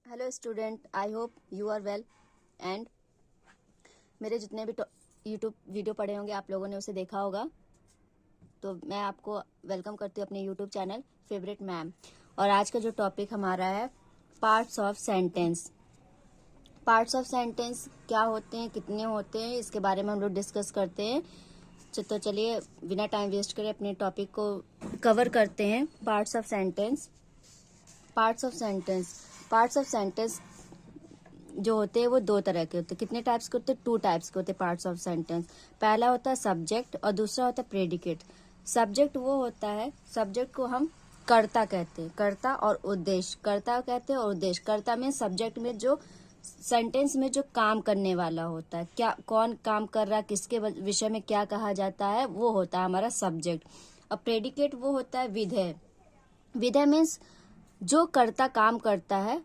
Hello student, I hope you are well and मेरे जितने भी यूट्यूब वीडियो पढ़े होंगे आप लोगों ने उसे देखा होगा। तो मैं आपको वेलकम करती हूँ अपने यूट्यूब चैनल फेवरेट मैम। और आज का जो टॉपिक हमारा है parts of sentence. Parts of sentence क्या होते हैं, कितने होते हैं, इसके बारे में हम लोग डिस्कस करते हैं। तो चलिए बिना टाइम वेस्ट करे अपने टॉपिक को कवर करते हैं। Parts of sentence. Parts of sentence parts of sentence जो होते हैं वो दो तरह के होते हैं। कितने टाइप्स के होते हैं? 2 टाइप्स के होते हैं पार्ट्स ऑफ सेंटेंस। पहला होता है सब्जेक्ट और दूसरा होता है प्रेडिकेट। सब्जेक्ट वो होता है, सब्जेक्ट को हम कर्ता कहते हैं, कर्ता और उद्देश्य। कर्ता कहते हैं और उद्देश्य। कर्ता में सब्जेक्ट में जो सेंटेंस में जो काम करने वाला होता है, क्या कौन काम कर रहा है, किसके विषय में क्या कहा जाता है, वो होता है हमारा सब्जेक्ट। और प्रेडिकेट वो होता है विधेय। विधेय मीन्स जो कर्ता काम करता है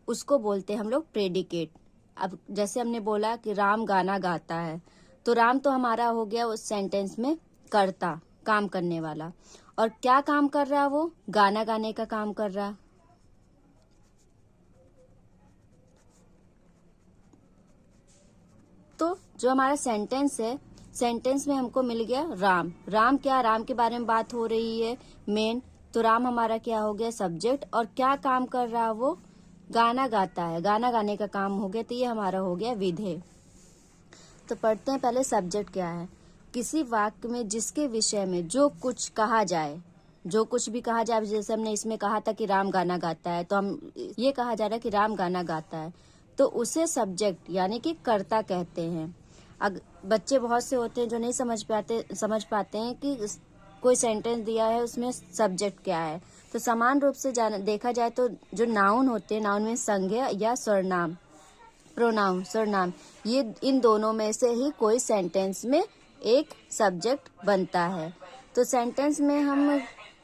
उसको बोलते हैं हम लोग प्रेडिकेट। अब जैसे हमने बोला कि राम गाना गाता है, तो राम तो हमारा हो गया उस सेंटेंस में कर्ता, काम करने वाला। और क्या काम कर रहा है? वो गाना गाने का काम कर रहा। तो जो हमारा सेंटेंस है, सेंटेंस में हमको मिल गया राम। राम क्या? राम के बारे में बात हो रही है मेन। तो राम हमारा क्या हो गया? सब्जेक्ट। और क्या काम कर रहा? वो गाना गाता है, गाना गाने का काम हो गया। तो ये हमारा हो गया विधेय। तो पढ़ते हैं पहले सब्जेक्ट क्या है। किसी वाक्य में जिसके विषय में जो कुछ कहा जाए, जो कुछ भी कहा जाए, जैसे हमने इसमें कहा था कि राम गाना गाता है, तो हम ये कहा जा रहा है कि राम गाना गाता है, तो उसे सब्जेक्ट यानी कि कर्ता कहते हैं। बच्चे बहुत से होते हैं जो नहीं समझ पाते हैं कि कोई सेंटेंस दिया है उसमें सब्जेक्ट क्या है। तो समान रूप से देखा जाए तो जो नाउन होते हैं, नाउन में संज्ञा या सर्वनाम, प्रोनाउन, सर्वनाम, ये इन दोनों में से ही कोई सेंटेंस में एक सब्जेक्ट बनता है। तो सेंटेंस में हम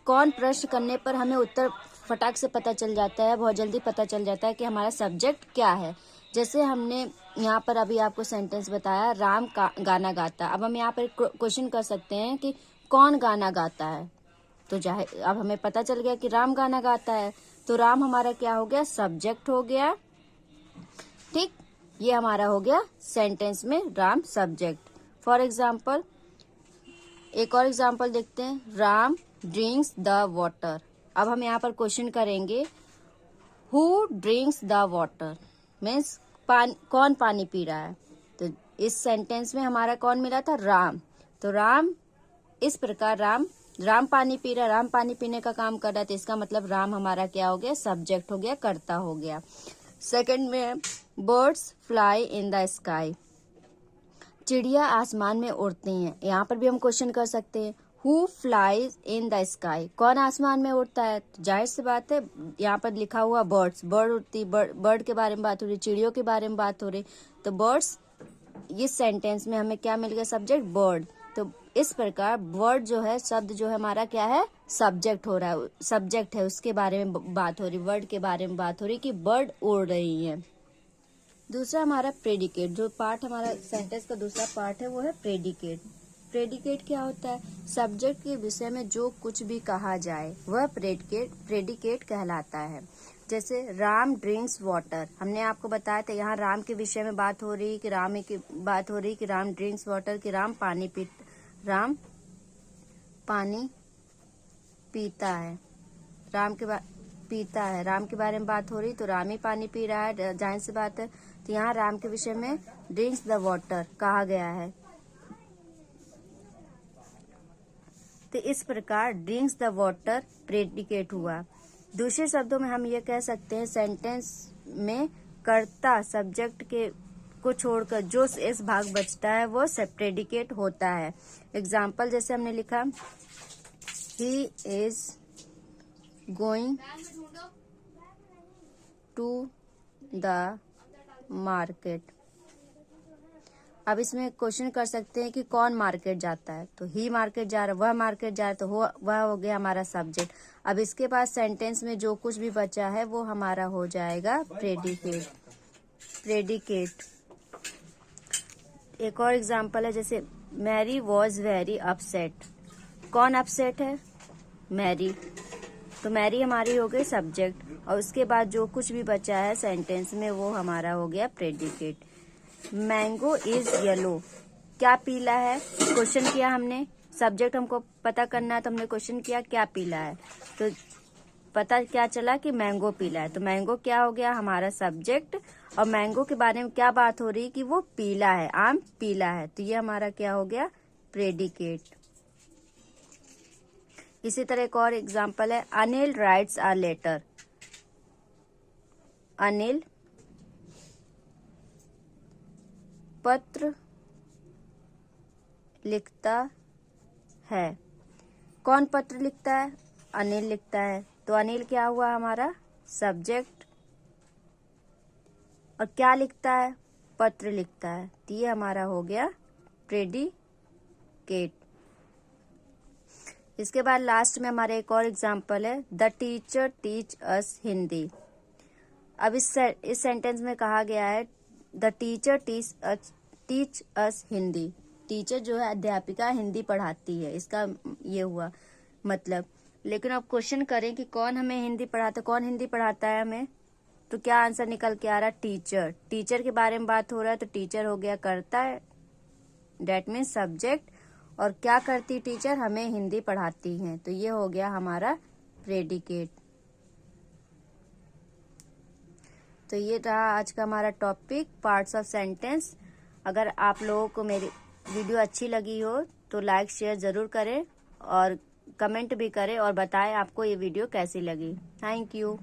कौन प्रश्न करने पर हमें उत्तर फटाक से पता चल जाता है, बहुत जल्दी पता चल जाता है कि हमारा सब्जेक्ट क्या है। जैसे हमने यहाँ पर अभी आपको सेंटेंस बताया राम का गाना गाता। अब हम यहाँ पर क्वेश्चन कर सकते हैं कि कौन गाना गाता है। तो अब हमें पता चल गया कि राम गाना गाता है, तो राम हमारा क्या हो गया? सब्जेक्ट हो गया। ठीक, ये हमारा हो गया सेंटेंस में राम सब्जेक्ट। फॉर एग्जाम्पल एक और एग्जाम्पल देखते हैं। Ram drinks the water. अब हम यहाँ पर क्वेश्चन करेंगे who drinks the water means कौन पानी पी रहा है। तो इस सेंटेंस में हमारा कौन मिला था? राम। तो राम, इस प्रकार राम पानी पी रहा है, राम पानी पीने का काम कर रहा है, तो इसका मतलब राम हमारा क्या हो गया? सब्जेक्ट हो गया, कर्ता हो गया। सेकंड में birds fly in the sky. चिड़िया आसमान में उड़ती हैं। यहाँ पर भी हम क्वेश्चन कर सकते हैं who flies in the sky, कौन आसमान में उड़ता है? तो जाहिर सी बात है यहाँ पर लिखा हुआ बर्ड्स, बर्ड उड़ती, बर्ड के बारे में बात हो रही, चिड़ियों के बारे में बात हो रही। तो बर्ड्स, इस सेंटेंस में हमें क्या मिल गया? Subject bird. तो इस प्रकार वर्ड जो है, शब्द जो है हमारा क्या है? सब्जेक्ट हो रहा है, सब्जेक्ट है, उसके बारे में बात हो रही, वर्ड के बारे में बात हो रही कि बर्ड उड़ रही है। दूसरा हमारा प्रेडिकेट। जो पार्ट हमारा सेंटेंस का दूसरा पार्ट है वो है प्रेडिकेट। प्रेडिकेट क्या होता है? सब्जेक्ट के विषय में जो कुछ भी कहा जाए वह प्रेडिकेट कहलाता है। जैसे राम ड्रिंक्स वाटर, हमने आपको बताया था यहाँ राम के विषय में बात हो रही कि राम की बात हो रही कि राम ड्रिंक्स वाटर, कि राम पानी पीता है, पीता है, राम के बारे में बात हो रही तो राम ही पानी पी रहा है, जाहिर सी बात है। तो यहाँ राम के विषय में ड्रिंक्स द वाटर कहा गया है। तो इस प्रकार ड्रिंक्स द वाटर प्रेडिकेट हुआ। दूसरे शब्दों में हम ये कह सकते हैं सेंटेंस में कर्ता सब्जेक्ट के को छोड़कर जो इस भाग बचता है वो प्रेडिकेट होता है। एग्जाम्पल जैसे हमने लिखा he is going to the market. अब इसमें क्वेश्चन कर सकते हैं कि कौन मार्केट जाता है। तो ही मार्केट जा रहा है, वह मार्केट जा रहा है, तो वह हो गया हमारा सब्जेक्ट। अब इसके पास सेंटेंस में जो कुछ भी बचा है वो हमारा हो जाएगा प्रेडिकेट। एक और एग्जांपल है जैसे मैरी वॉज वेरी अपसेट। कौन अपसेट है? मैरी। तो मैरी हमारी हो गई सब्जेक्ट। और उसके बाद जो कुछ भी बचा है सेंटेंस में वो हमारा हो गया प्रेडिकेट। मैंगो इज येलो, क्या पीला है? क्वेश्चन किया हमने, सब्जेक्ट हमको पता करना है तो हमने क्वेश्चन किया क्या पीला है, तो पता क्या चला कि मैंगो पीला है। तो मैंगो क्या हो गया हमारा सब्जेक्ट, और मैंगो के बारे में क्या बात हो रही है कि वो पीला है, आम पीला है, तो ये हमारा क्या हो गया प्रेडिकेट। इसी तरह एक और एग्जांपल है, Anil writes a letter. Anil पत्र लिखता है। कौन पत्र लिखता है? अनिल लिखता है। तो अनिल क्या हुआ हमारा सब्जेक्ट, और क्या लिखता है? पत्र लिखता है, तो ये हमारा हो गया प्रेडिकेट। इसके बाद लास्ट में हमारा एक और एग्जांपल है, the teacher teach us Hindi. अब इस सेंटेंस में कहा गया है the teacher teach us Hindi. Teacher जो है अध्यापिका हिंदी पढ़ाती है, इसका ये हुआ मतलब। लेकिन अब क्वेश्चन करें कि कौन हमें हिंदी पढ़ाता है, कौन हिंदी पढ़ाता है हमें, तो क्या आंसर निकल के आ रहा है? टीचर। टीचर के बारे में बात हो रहा है तो टीचर हो गया करता है, डेट मीन्स सब्जेक्ट, और क्या करती टीचर? हमें हिंदी पढ़ाती हैं, तो ये हो गया हमारा प्रेडिकेट। तो ये रहा आज का हमारा टॉपिक, पार्ट्स ऑफ सेंटेंस। अगर आप लोगों को मेरी वीडियो अच्छी लगी हो तो लाइक शेयर जरूर करें और कमेंट भी करें और बताएं आपको ये वीडियो कैसी लगी। Thank you.